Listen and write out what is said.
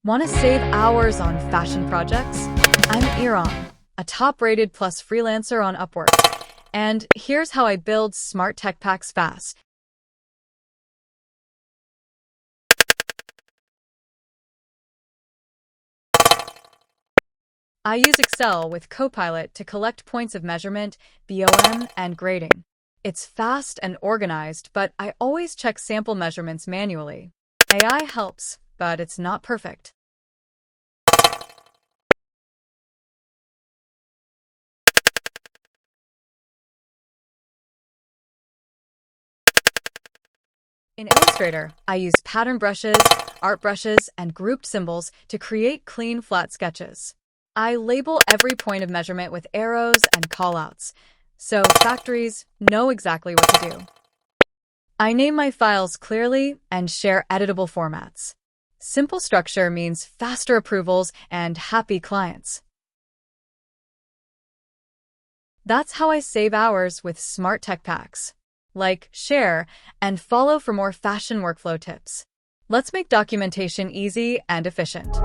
Want to save hours on fashion projects? I'm Iran, a top-rated plus freelancer on Upwork. And here's how I build smart tech packs fast. I use Excel with Copilot to collect points of measurement, BOM, and grading. It's fast and organized, but I always check sample measurements manually. AI helps, but it's not perfect. In Illustrator, I use pattern brushes, art brushes, and grouped symbols to create clean, flat sketches. I label every point of measurement with arrows and callouts, so factories know exactly what to do. I name my files clearly and share editable formats. Simple structure means faster approvals and happy clients. That's how I save hours with smart tech packs. Like, share, and follow for more fashion workflow tips. Let's make documentation easy and efficient.